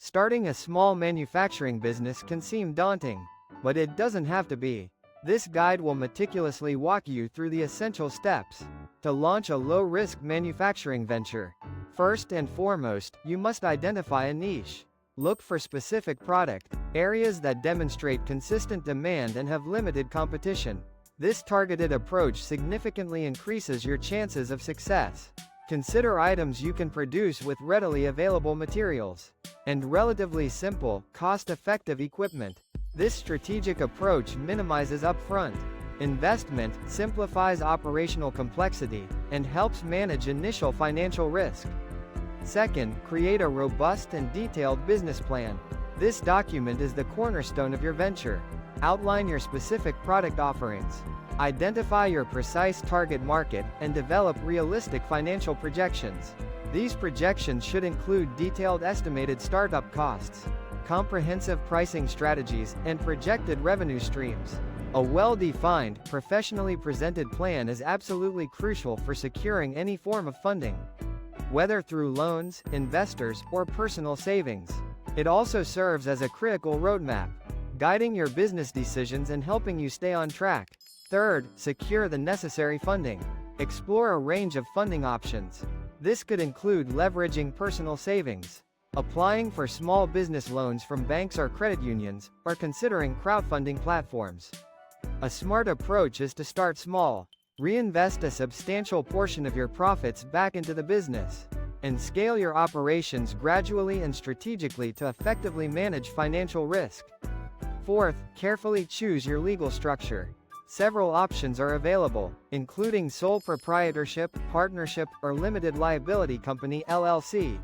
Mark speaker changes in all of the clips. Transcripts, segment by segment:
Speaker 1: Starting a small manufacturing business can seem daunting, but it doesn't have to be. This guide will meticulously walk you through the essential steps to launch a low-risk manufacturing venture. First and foremost, you must identify a niche. Look for specific product areas that demonstrate consistent demand and have limited competition. This targeted approach significantly increases your chances of success. Consider items you can produce with readily available materials and relatively simple, cost-effective equipment. This strategic approach minimizes upfront investment, simplifies operational complexity, and helps manage initial financial risk. Second, create a robust and detailed business plan. This document is the cornerstone of your venture. Outline your specific product offerings, identify your precise target market, and develop realistic financial projections. These projections should include detailed estimated startup costs, comprehensive pricing strategies, and projected revenue streams. A well-defined, professionally presented plan is absolutely crucial for securing any form of funding, whether through loans, investors, or personal savings. It also serves as a critical roadmap, guiding your business decisions and helping you stay on track. Third, secure the necessary funding. Explore a range of funding options. This could include leveraging personal savings, applying for small business loans from banks or credit unions, or considering crowdfunding platforms. A smart approach is to start small, reinvest a substantial portion of your profits back into the business, and scale your operations gradually and strategically to effectively manage financial risk. Fourth, carefully choose your legal structure. Several options are available, including sole proprietorship, partnership, or limited liability company (LLC).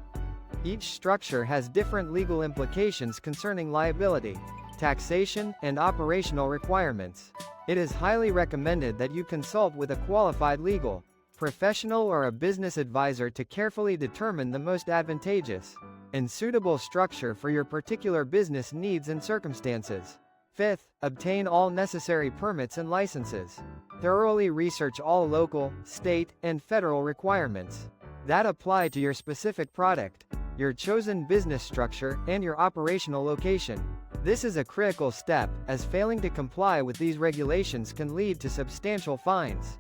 Speaker 1: Each structure has different legal implications concerning liability, taxation, and operational requirements. It is highly recommended that you consult with a qualified legal professional or a business advisor to carefully determine the most advantageous and suitable structure for your particular business needs and circumstances. Fifth, obtain all necessary permits and licenses. Thoroughly research all local, state, and federal requirements that apply to your specific product, your chosen business structure, and your operational location. This is a critical step, as failing to comply with these regulations can lead to substantial fines,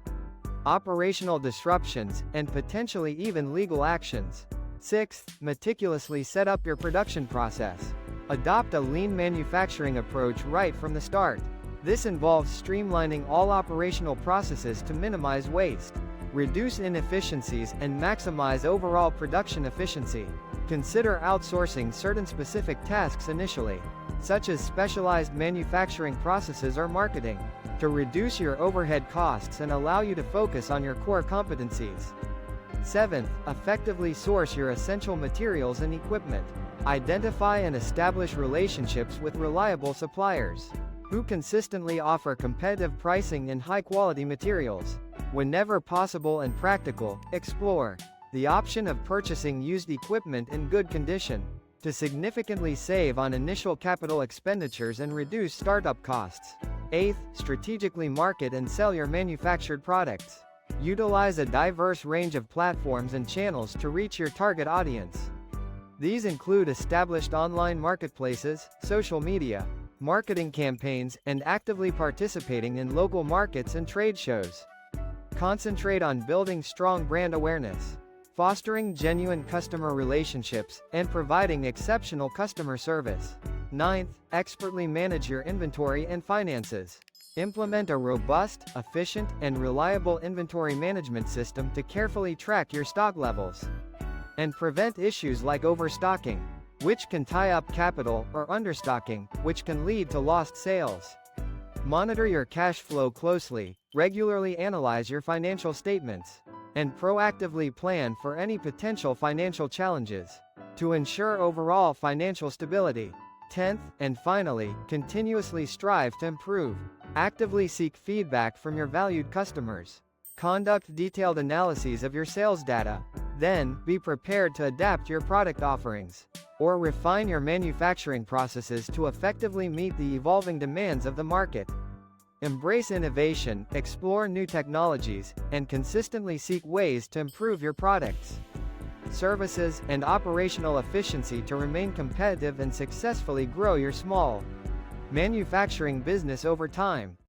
Speaker 1: operational disruptions, and potentially even legal actions. Sixth, meticulously set up your production process. Adopt a lean manufacturing approach right from the start. This involves streamlining all operational processes to minimize waste, reduce inefficiencies, and maximize overall production efficiency. Consider outsourcing certain specific tasks initially, such as specialized manufacturing processes or marketing, to reduce your overhead costs and allow you to focus on your core competencies. Seventh, effectively source your essential materials and equipment. Identify and establish relationships with reliable suppliers who consistently offer competitive pricing and high-quality materials. Whenever possible and practical, explore the option of purchasing used equipment in good condition to significantly save on initial capital expenditures and reduce startup costs. Eighth, strategically market and sell your manufactured products. Utilize a diverse range of platforms and channels to reach your target audience. These include established online marketplaces, social media, marketing campaigns, and actively participating in local markets and trade shows. Concentrate on building strong brand awareness, fostering genuine customer relationships, and providing exceptional customer service. Ninth, expertly manage your inventory and finances. Implement a robust, efficient, and reliable inventory management system to carefully track your stock levels and prevent issues like overstocking, which can tie up capital, or understocking, which can lead to lost sales. Monitor your cash flow closely, regularly analyze your financial statements, and proactively plan for any potential financial challenges to ensure overall financial stability. 10th, and finally, continuously strive to improve. Actively seek feedback from your valued customers. Conduct detailed analyses of your sales data. Then, be prepared to adapt your product offerings or refine your manufacturing processes to effectively meet the evolving demands of the market. Embrace innovation, explore new technologies, and consistently seek ways to improve your products. services, and operational efficiency to remain competitive and successfully grow your small manufacturing business over time.